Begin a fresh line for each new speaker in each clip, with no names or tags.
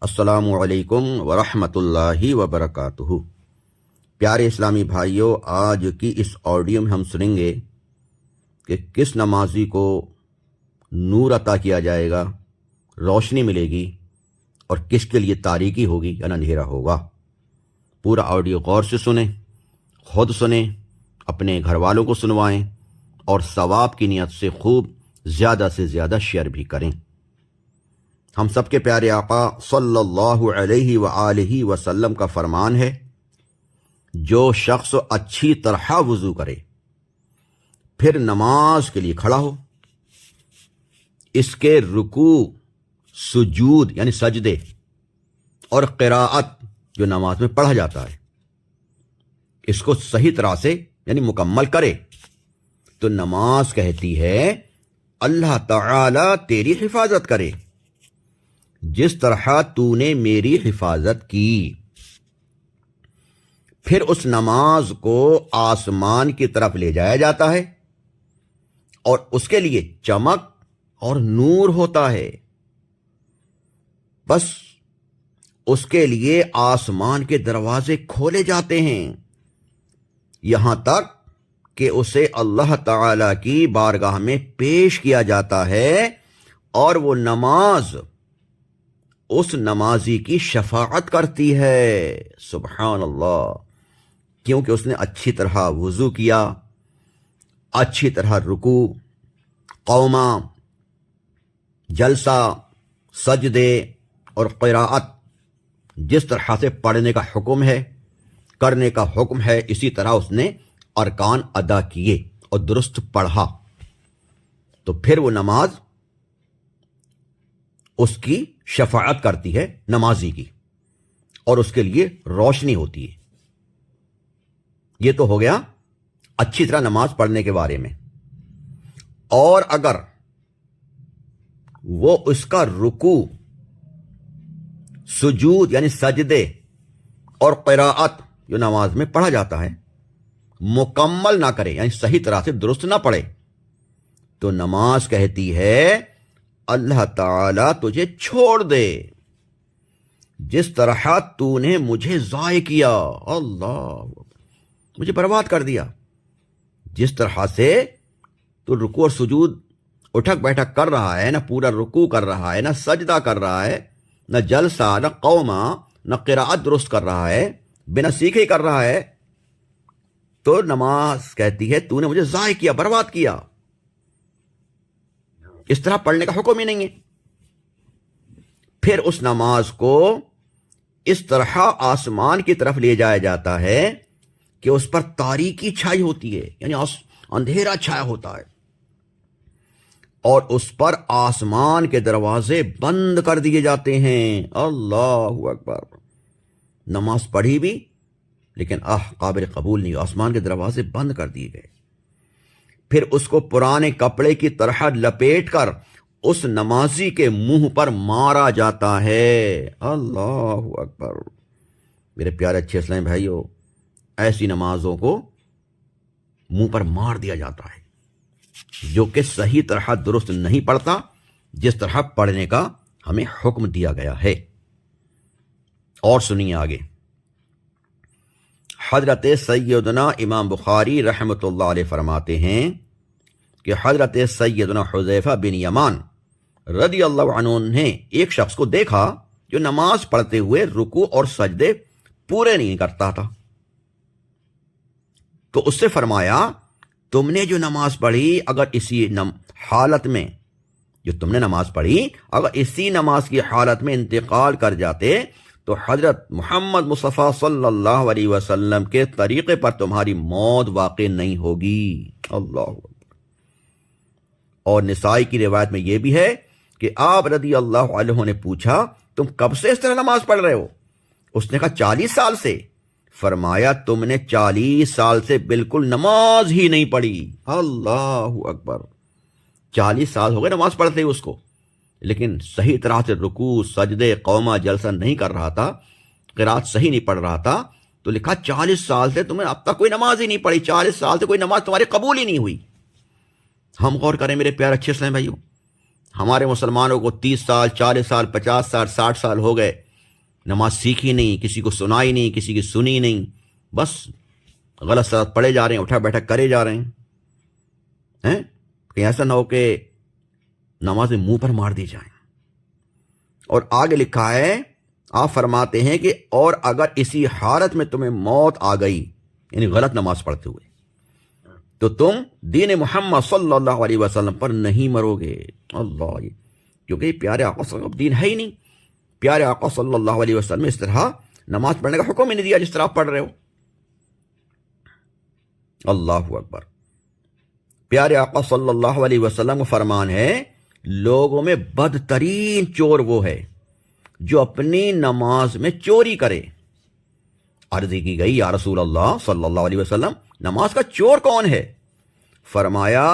السلام علیکم ورحمۃ اللہ وبرکاتہ۔ پیارے اسلامی بھائیوں، آج کی اس آڈیو میں ہم سنیں گے کہ کس نمازی کو نور عطا کیا جائے گا، روشنی ملے گی، اور کس کے لیے تاریکی ہوگی یا اندھیرا ہوگا۔ پورا آڈیو غور سے سنیں، خود سنیں، اپنے گھر والوں کو سنوائیں، اور ثواب کی نیت سے خوب زیادہ سے زیادہ شیئر بھی کریں۔ ہم سب کے پیارے آقا صلی اللہ علیہ وآلہ وسلم کا فرمان ہے، جو شخص اچھی طرح وضو کرے پھر نماز کے لیے کھڑا ہو، اس کے رکوع، سجود یعنی سجدے اور قراءت جو نماز میں پڑھا جاتا ہے، اس کو صحیح طرح سے یعنی مکمل کرے، تو نماز کہتی ہے اللہ تعالی تیری حفاظت کرے جس طرح تو نے میری حفاظت کی۔ پھر اس نماز کو آسمان کی طرف لے جایا جاتا ہے، اور اس کے لیے چمک اور نور ہوتا ہے۔ بس اس کے لیے آسمان کے دروازے کھولے جاتے ہیں، یہاں تک کہ اسے اللہ تعالی کی بارگاہ میں پیش کیا جاتا ہے، اور وہ نماز اس نمازی کی شفاعت کرتی ہے۔ سبحان اللہ، کیونکہ اس نے اچھی طرح وضو کیا، اچھی طرح رکوع، قومہ، جلسہ، سجدے اور قراءت جس طرح سے پڑھنے کا حکم ہے، کرنے کا حکم ہے، اسی طرح اس نے ارکان ادا کیے اور درست پڑھا، تو پھر وہ نماز اس کی شفاعت کرتی ہے نمازی کی، اور اس کے لیے روشنی ہوتی ہے۔ یہ تو ہو گیا اچھی طرح نماز پڑھنے کے بارے میں۔ اور اگر وہ اس کا رکوع، سجود یعنی سجدے اور قراءت جو نماز میں پڑھا جاتا ہے مکمل نہ کرے، یعنی صحیح طرح سے درست نہ پڑھے، تو نماز کہتی ہے اللہ تعالی تجھے چھوڑ دے جس طرح تو نے مجھے ضائع کیا، اللہ مجھے برباد کر دیا، جس طرح سے تو رکوع اور سجود اٹھک بیٹھک کر رہا ہے، نہ پورا رکوع کر رہا ہے، نہ سجدہ کر رہا ہے، نہ جلسہ، نہ قومہ، نہ قراءت درست کر رہا ہے، بنا سیکھے کر رہا ہے، تو نماز کہتی ہے تو نے مجھے ضائع کیا، برباد کیا، اس طرح پڑھنے کا حکم ہی نہیں ہے۔ پھر اس نماز کو اس طرح آسمان کی طرف لے جایا جاتا ہے کہ اس پر تاریکی چھائی ہوتی ہے، یعنی اندھیرا چھایا ہوتا ہے، اور اس پر آسمان کے دروازے بند کر دیے جاتے ہیں۔ اللہ اکبر، نماز پڑھی بھی لیکن قابل قبول نہیں، آسمان کے دروازے بند کر دیے گئے۔ پھر اس کو پرانے کپڑے کی طرح لپیٹ کر اس نمازی کے منہ پر مارا جاتا ہے۔ اللہ اکبر، میرے پیارے اچھے اسلامی بھائیوں، ایسی نمازوں کو منہ پر مار دیا جاتا ہے جو کہ صحیح طرح درست نہیں پڑھتا، جس طرح پڑھنے کا ہمیں حکم دیا گیا ہے۔ اور سنیے آگے، حضرت سیدنا امام بخاری رحمۃ اللہ علیہ فرماتے ہیں کہ حضرت سیدنا حذیفہ بن یمان رضی اللہ عنہ نے ایک شخص کو دیکھا جو نماز پڑھتے ہوئے رکوع اور سجدے پورے نہیں کرتا تھا، تو اس سے فرمایا تم نے جو نماز پڑھی، اگر اسی حالت میں جو تم نے نماز پڑھی، اگر اسی نماز کی حالت میں انتقال کر جاتے تو حضرت محمد مصطفیٰ صلی اللہ علیہ وسلم کے طریقے پر تمہاری موت واقع نہیں ہوگی۔ اللہ، اور نسائی کی روایت میں یہ بھی ہے کہ آپ رضی اللہ عنہ نے پوچھا تم کب سے اس طرح نماز پڑھ رہے ہو؟ اس نے کہا 40 سال سے۔ فرمایا تم نے 40 سال سے بالکل نماز ہی نہیں پڑھی۔ اللہ اکبر، 40 سال ہو گئے نماز پڑھتے ہی اس کو، لیکن صحیح طرح سے رکوع، سجدے، قومہ، جلسہ نہیں کر رہا تھا، قرات صحیح نہیں پڑھ رہا تھا، تو لکھا 40 سال سے تمہیں اب تک کوئی نماز ہی نہیں پڑھی، 40 سال سے کوئی نماز تمہاری قبول ہی نہیں ہوئی۔ ہم غور کریں میرے پیارے اچھے اسلام بھائیوں، ہمارے مسلمانوں کو 30 سال، 40 سال، 50 سال، 60 سال ہو گئے، نماز سیکھی نہیں، کسی کو سنائی نہیں، کسی کی سنی نہیں، بس غلط سلط پڑے جا رہے ہیں، اٹھا بیٹھا کرے جا رہے ہیں، کہیں ایسا نہ ہو کہ نمازیں منہ پر مار دی جائیں۔ اور آگے لکھا ہے، آپ فرماتے ہیں کہ اور اگر اسی حالت میں تمہیں موت آ گئی، یعنی غلط نماز پڑھتے ہوئے، تو تم دین محمد صلی اللہ علیہ وسلم پر نہیں مرو گے۔ اللہ، کیونکہ پیارے آقا صلی اللہ علیہ وسلم دین ہے ہی نہیں۔ پیارے آقا صلی اللہ علیہ وسلم اس طرح نماز پڑھنے کا حکم ہی نہیں دیا جس طرح آپ پڑھ رہے ہو۔ اللہ اکبر۔ پیارے آقا صلی اللہ علیہ وسلم کا فرمان ہے، لوگوں میں بدترین چور وہ ہے جو اپنی نماز میں چوری کرے۔ عرض کی گئی، یا رسول اللہ صلی اللہ علیہ وسلم، نماز کا چور کون ہے؟ فرمایا،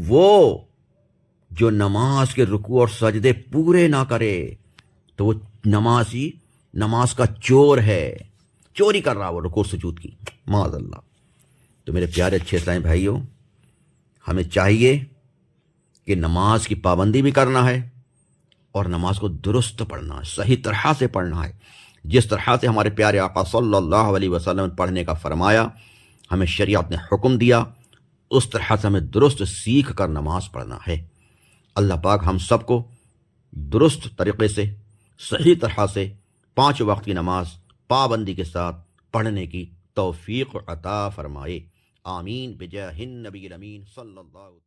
وہ جو نماز کے رکوع اور سجدے پورے نہ کرے تو وہ نماز کا چور ہے، چوری کر رہا وہ رکوع سجود کی، معاذ اللہ۔ تو میرے پیارے اچھے اسلامی بھائیوں، ہمیں چاہیے کہ نماز کی پابندی بھی کرنا ہے اور نماز کو درست پڑھنا ہے، صحیح طرح سے پڑھنا ہے، جس طرح سے ہمارے پیارے آقا صلی اللہ علیہ وسلم نے پڑھنے کا فرمایا، ہمیں شریعت نے حکم دیا، اس طرح سے ہمیں درست سیکھ کر نماز پڑھنا ہے۔ اللہ پاک ہم سب کو درست طریقے سے، صحیح طرح سے 5 وقت کی نماز پابندی کے ساتھ پڑھنے کی توفیق عطا فرمائے۔ آمین بجاہ النبی الامین صلی اللہ علیہ وسلم۔